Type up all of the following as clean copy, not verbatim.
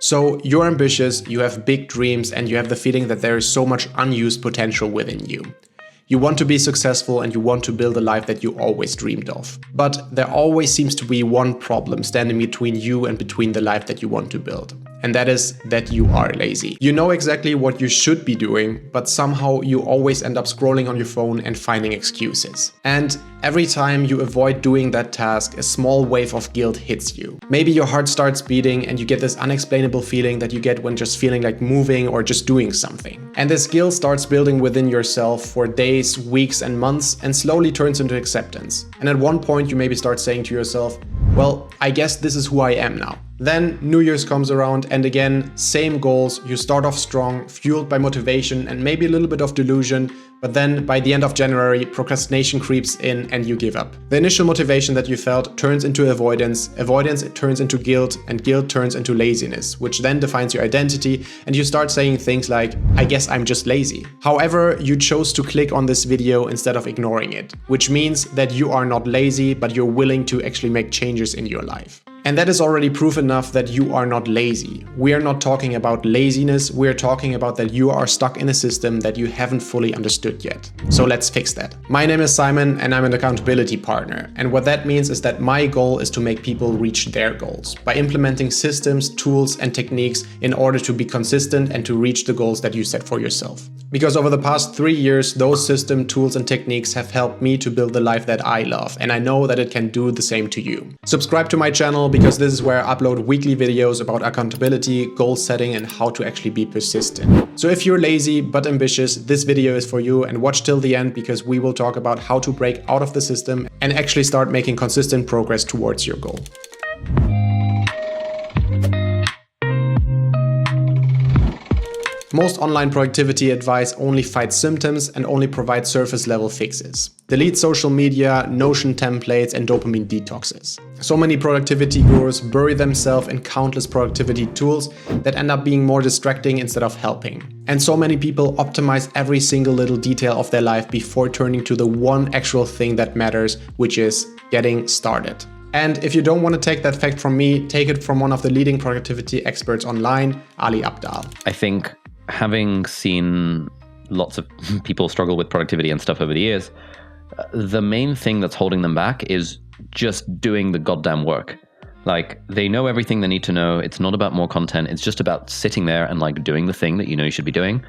So you're ambitious, you have big dreams, and you have the feeling that there is so much unused potential within you. You want to be successful and you want to build a life that you always dreamed of. But there always seems to be one problem standing between you and between the life that you want to build. And that is that you are lazy. You know exactly what you should be doing, but somehow you always end up scrolling on your phone and finding excuses. And every time you avoid doing that task, a small wave of guilt hits you. Maybe your heart starts beating and you get this unexplainable feeling that you get when just feeling like moving or just doing something. And this guilt starts building within yourself for days, weeks, and months and slowly turns into acceptance. And at one point you maybe start saying to yourself, well, I guess this is who I am now. Then New Year's comes around and again, same goals. You start off strong, fueled by motivation and maybe a little bit of delusion, but then by the end of January, procrastination creeps in and you give up. The initial motivation that you felt turns into avoidance, it turns into guilt, and guilt turns into laziness, which then defines your identity, and you start saying things like, I guess I'm just lazy. However, you chose to click on this video instead of ignoring it, which means that you are not lazy, but you're willing to actually make changes in your life. And that is already proof enough that you are not lazy. We are not talking about laziness, we are talking about that you are stuck in a system that you haven't fully understood yet. So let's fix that. My name is Simon and I'm an accountability partner. And what that means is that my goal is to make people reach their goals by implementing systems, tools, and techniques in order to be consistent and to reach the goals that you set for yourself. Because over the past 3 years, those system, tools, and techniques have helped me to build the life that I love, and I know that it can do the same to you. Subscribe to my channel because this is where I upload weekly videos about accountability, goal setting, and how to actually be persistent. So if you're lazy but ambitious, this video is for you, and watch till the end because we will talk about how to break out of the system and actually start making consistent progress towards your goal. Most online productivity advice only fights symptoms and only provides surface level fixes. Delete social media, Notion templates, and dopamine detoxes. So many productivity gurus bury themselves in countless productivity tools that end up being more distracting instead of helping. And so many people optimize every single little detail of their life before turning to the one actual thing that matters, which is getting started. And if you don't want to take that fact from me, take it from one of the leading productivity experts online, Ali Abdaal. I think having seen lots of people struggle with productivity and stuff over the years, the main thing that's holding them back is just doing the goddamn work. Like, they know everything they need to know. It's not about more content. It's just about sitting there and like doing the thing that you know you should be doing,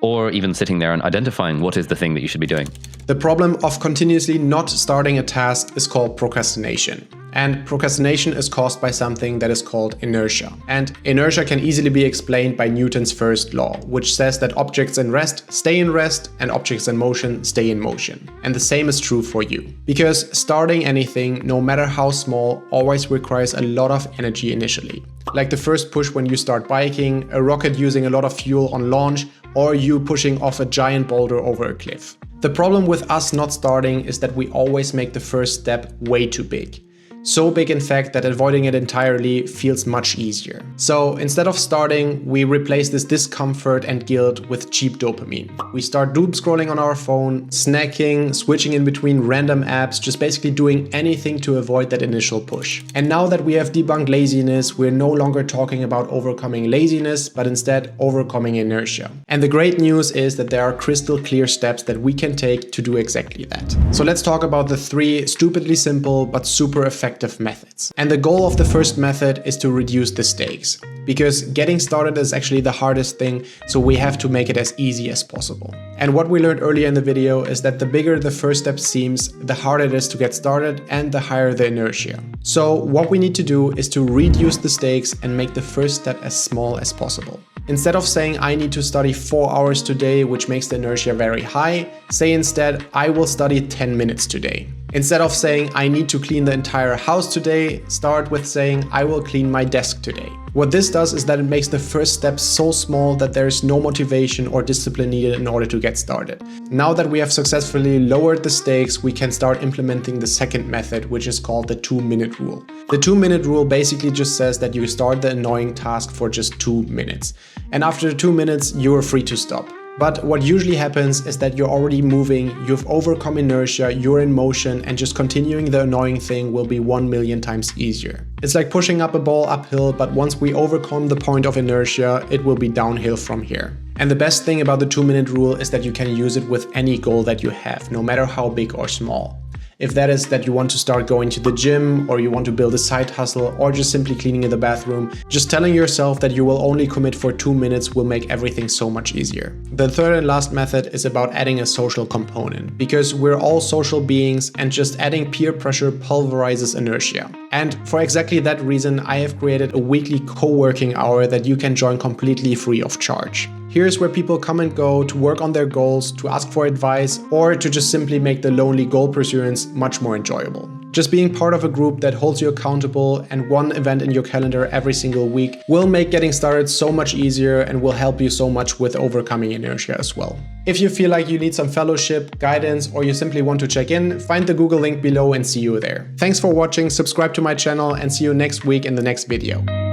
or even sitting there and identifying what is the thing that you should be doing. The problem of continuously not starting a task is called procrastination. And procrastination is caused by something that is called inertia. And inertia can easily be explained by Newton's first law, which says that objects in rest stay in rest and objects in motion stay in motion. And the same is true for you. Because starting anything, no matter how small, always requires a lot of energy initially. Like the first push when you start biking, a rocket using a lot of fuel on launch, or you pushing off a giant boulder over a cliff. The problem with us not starting is that we always make the first step way too big. So big in fact that avoiding it entirely feels much easier. So instead of starting, we replace this discomfort and guilt with cheap dopamine. We start doom scrolling on our phone, snacking, switching in between random apps, just basically doing anything to avoid that initial push. And now that we have debunked laziness, we're no longer talking about overcoming laziness, but instead overcoming inertia. And the great news is that there are crystal clear steps that we can take to do exactly that. So let's talk about the 3 stupidly simple but super effective methods. And the goal of the first method is to reduce the stakes, because getting started is actually the hardest thing, so we have to make it as easy as possible. And what we learned earlier in the video is that the bigger the first step seems, the harder it is to get started and the higher the inertia. So what we need to do is to reduce the stakes and make the first step as small as possible. Instead of saying I need to study 4 hours today, which makes the inertia very high, say instead I will study 10 minutes today. Instead of saying I need to clean the entire house today, start with saying I will clean my desk today. What this does is that it makes the first step so small that there is no motivation or discipline needed in order to get started. Now that we have successfully lowered the stakes, we can start implementing the second method, which is called the 2-minute rule. The 2-minute rule basically just says that you start the annoying task for just 2 minutes. And after 2 minutes, you are free to stop. But what usually happens is that you're already moving, you've overcome inertia, you're in motion, and just continuing the annoying thing will be 1,000,000 times easier. It's like pushing up a ball uphill, but once we overcome the point of inertia, it will be downhill from here. And the best thing about the 2-minute rule is that you can use it with any goal that you have, no matter how big or small. If that is that you want to start going to the gym, or you want to build a side hustle, or just simply cleaning in the bathroom, just telling yourself that you will only commit for 2 minutes will make everything so much easier. The third and last method is about adding a social component, because we're all social beings and just adding peer pressure pulverizes inertia. And for exactly that reason, I have created a weekly co-working hour that you can join completely free of charge. Here's where people come and go to work on their goals, to ask for advice, or to just simply make the lonely goal pursuance much more enjoyable. Just being part of a group that holds you accountable and one event in your calendar every single week will make getting started so much easier and will help you so much with overcoming inertia as well. If you feel like you need some fellowship, guidance, or you simply want to check in, find the Google link below and see you there. Thanks for watching, subscribe to my channel, and see you next week in the next video.